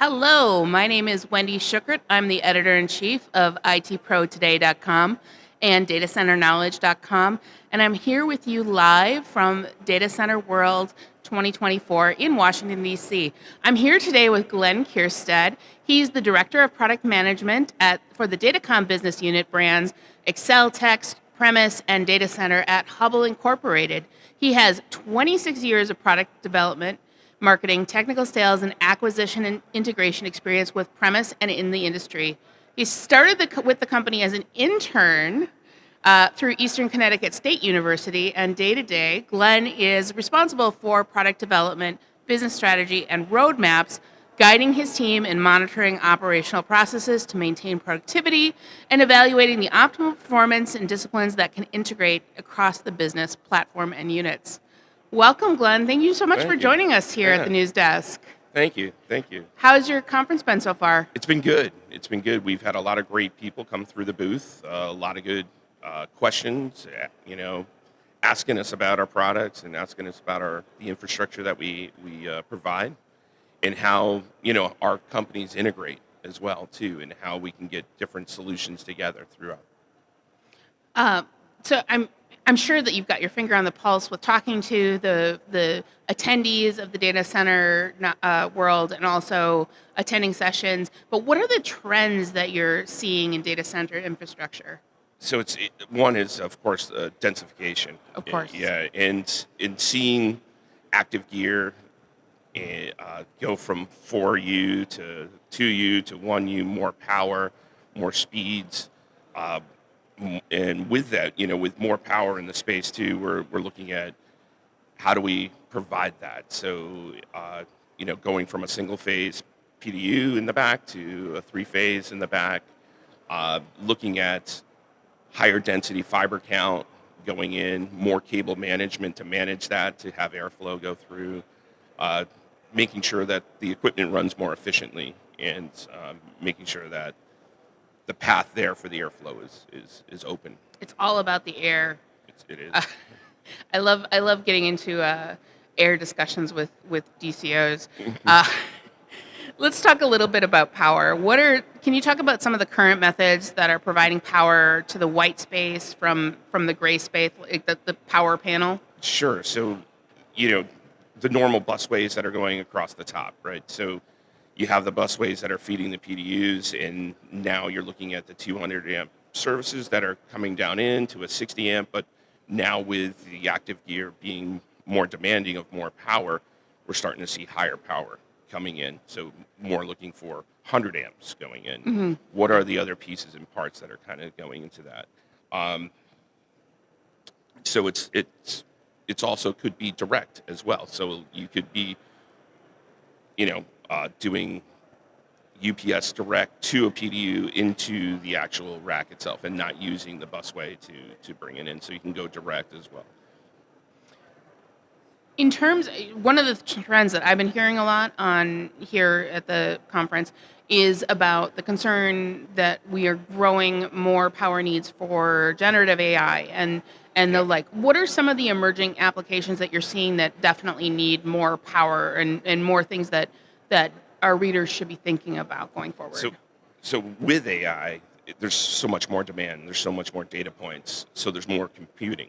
Hello, my name is Wendy Schuckert. I'm the editor-in-chief of ITProToday.com and DataCenterKnowledge.com, and I'm here with you live from Data Center World 2024 in Washington, D.C. I'm here today with Glenn Kierstead. He's the Director of Product Management for the Datacom business unit brands Excel Text, Premise, and Data Center at Hubbell Incorporated. He has 26 years of product development, marketing, technical sales, and acquisition and integration experience with Premise and in the industry. He started with the company as an intern through Eastern Connecticut State University, and day to day, Glenn is responsible for product development, business strategy, and roadmaps, guiding his team in monitoring operational processes to maintain productivity and evaluating the optimal performance and disciplines that can integrate across the business platform and units. Welcome, Glenn. Thank you so much for joining us here at the news desk. Thank you. Thank you. How's your conference been so far? It's been good. It's been good. We've had a lot of great people come through the booth, a lot of good questions, asking us about our products and asking us about the infrastructure that we provide and how, our companies integrate as well, too, and how we can get different solutions together throughout. So I'm sure that you've got your finger on the pulse with talking to the attendees of the data center world and also attending sessions. But what are the trends that you're seeing in data center infrastructure? So one is, of course, densification. Of course. Yeah, and in seeing active gear go from 4U to 2U to 1U, more power, more speeds. And with that, with more power in the space too, we're looking at how do we provide that. So, going from a single phase PDU in the back to a 3-phase in the back, looking at higher density fiber count going in, more cable management to manage that, to have airflow go through, making sure that the equipment runs more efficiently, and making sure that the path there for the airflow is open. It's all about the air. It is. I love getting into air discussions with DCOs. Let's talk a little bit about power. Can you talk about some of the current methods that are providing power to the white space from the gray space, like the power panel? Sure. So, the normal busways that are going across the top, right? So you have the busways that are feeding the PDUs, and now you're looking at the 200 amp services that are coming down into a 60 amp, but now with the active gear being more demanding of more power, we're starting to see higher power coming in. So more looking for 100 amps going in. Mm-hmm. What are the other pieces and parts that are kind of going into that? So it's also could be direct as well. So you could be, doing UPS direct to a PDU into the actual rack itself and not using the busway to bring it in. So you can go direct as well. One of the trends that I've been hearing a lot on here at the conference is about the concern that we are growing more power needs for generative AI and what are some of the emerging applications that you're seeing that definitely need more power and more things that our readers should be thinking about going forward? So with AI, there's so much more demand. There's so much more data points. So there's more computing.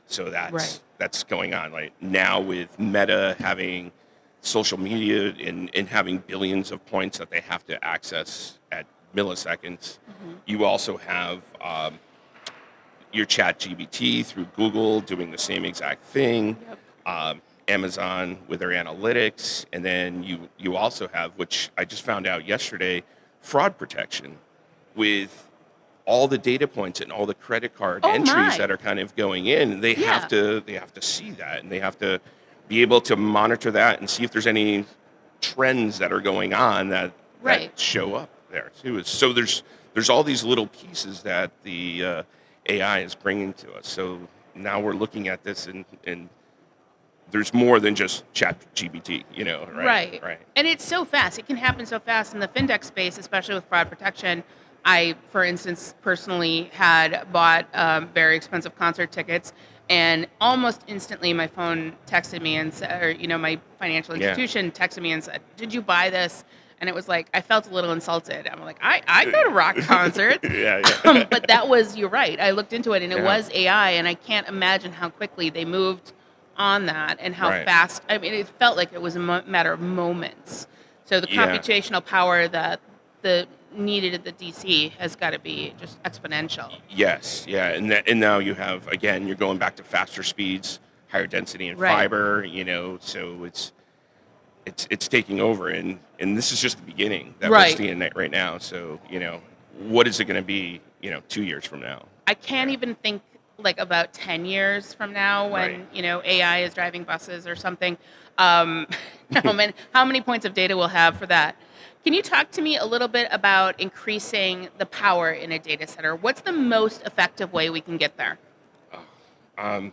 So that's going on right now with Meta having social media and having billions of points that they have to access at milliseconds. Mm-hmm. You also have your ChatGPT through Google doing the same exact thing. Yep. Amazon with their analytics, and then you also have, which I just found out yesterday, fraud protection with all the data points and all the credit card entries that are kind of going in. They have to see that, and they have to be able to monitor that and see if there's any trends that are going on that show up there too. So there's all these little pieces that the AI is bringing to us. So now we're looking at this and there's more than just ChatGPT, right? Right. And it's so fast. It can happen so fast in the fintech space, especially with fraud protection. I, for instance, personally had bought very expensive concert tickets, and almost instantly my phone texted me and said, or my financial institution texted me and said, "Did you buy this?" And it was like, I felt a little insulted. I'm like, I go to rock concerts. Yeah, yeah. But that was, you're right. I looked into it and it Yeah. was AI, and I can't imagine how quickly they moved on that and how Right. fast. I mean, it felt like it was a matter of moments. So the Yeah. computational power that the needed at the DC has got to be just exponential. Yes, yeah, and now you have, again, you're going back to faster speeds, higher density in Right. fiber, so it's taking over, and this is just the beginning that we're Right. seeing that right now. So what is it going to be 2 years from now? I can't even think like about 10 years from now when, Right. AI is driving buses or something. Um, how many points of data we'll have for that? Can you talk to me a little bit about increasing the power in a data center? What's the most effective way we can get there? Um,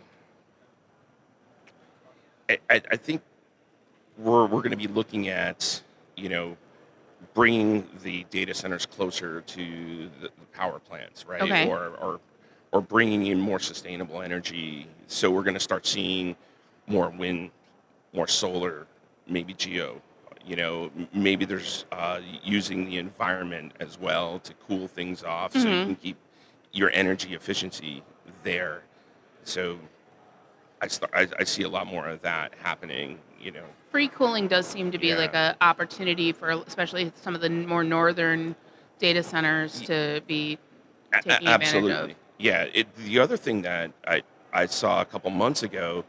I think we're going to be looking at bringing the data centers closer to the power plants, right? Okay. Or bringing in more sustainable energy. So we're going to start seeing more wind, more solar, maybe geo. Maybe there's using the environment as well to cool things off, so you Hmm. can keep your energy efficiency there. So I see a lot more of that happening. Free cooling does seem to be like Yeah. a opportunity for especially some of the more northern data centers to be taking advantage of. Absolutely. Yeah. The other thing that I saw a couple months ago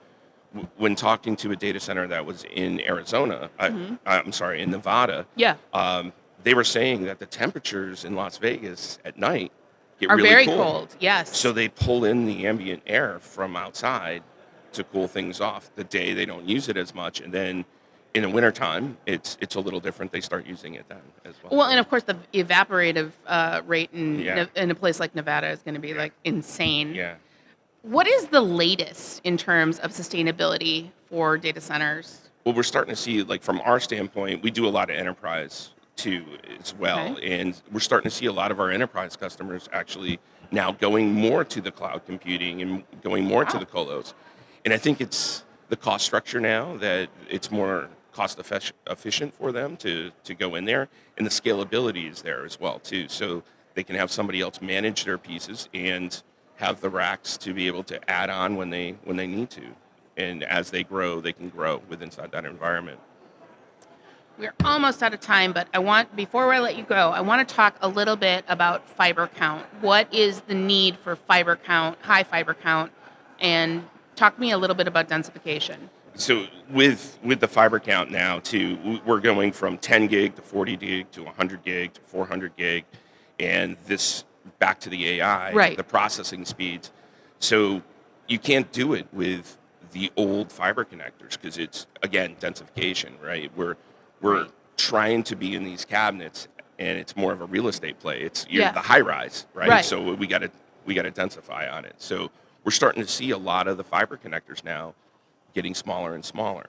when talking to a data center that was in Arizona, Hmm. I'm sorry, in Nevada, Yeah, they were saying that the temperatures in Las Vegas at night get are really very cold. cold. Yes. So they pull in the ambient air from outside to cool things off. The day they don't use it as much, and then in the wintertime, it's a little different. They start using it then as well. Well, and of course, the evaporative rate Yeah, in a place like Nevada is going to be yeah, like insane. yeah. What is the latest in terms of sustainability for data centers? Well, we're starting to see, like from our standpoint, we do a lot of enterprise too as Okay. well, and we're starting to see a lot of our enterprise customers actually now going more to the cloud computing and going more to Wow. the colos. And I think it's the cost structure now that it's more cost efficient for them to go in there, and the scalability is there as well too. So they can have somebody else manage their pieces and have the racks to be able to add on when they need to. And as they grow, they can grow with inside that environment. We're almost out of time, but before I let you go, I want to talk a little bit about fiber count. What is the need for fiber count, high fiber count, and talk to me a little bit about densification. So with the fiber count now too, we're going from 10 gig to 40 gig to 100 gig to 400 gig, and this back to the AI, Right. the processing speeds. So you can't do it with the old fiber connectors because it's again densification, right? We're Right. trying to be in these cabinets, and it's more of a real estate play. You're Yeah. the high rise, right? Right. So we got to densify on it. So we're starting to see a lot of the fiber connectors now getting smaller and smaller.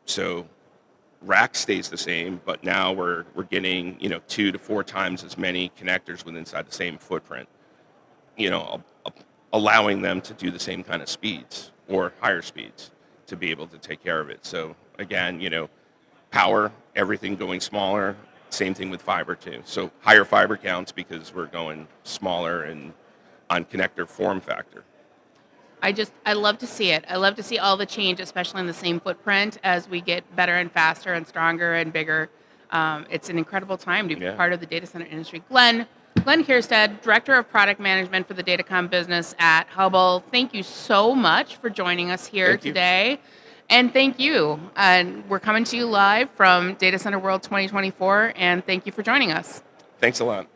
So rack stays the same, but now we're getting 2 to 4 times as many connectors within inside the same footprint. Allowing them to do the same kind of speeds or higher speeds to be able to take care of it. So again, power, everything going smaller. Same thing with fiber too. So higher fiber counts because we're going smaller and on connector form factor. I love to see it. I love to see all the change, especially in the same footprint as we get better and faster and stronger and bigger. It's an incredible time to be Yeah. part of the data center industry. Glenn Kierstead, Director of Product Management for the Datacom business at Hubbell. Thank you so much for joining us here Thank you. today. And thank you. And we're coming to you live from Data Center World 2024. And thank you for joining us. Thanks a lot.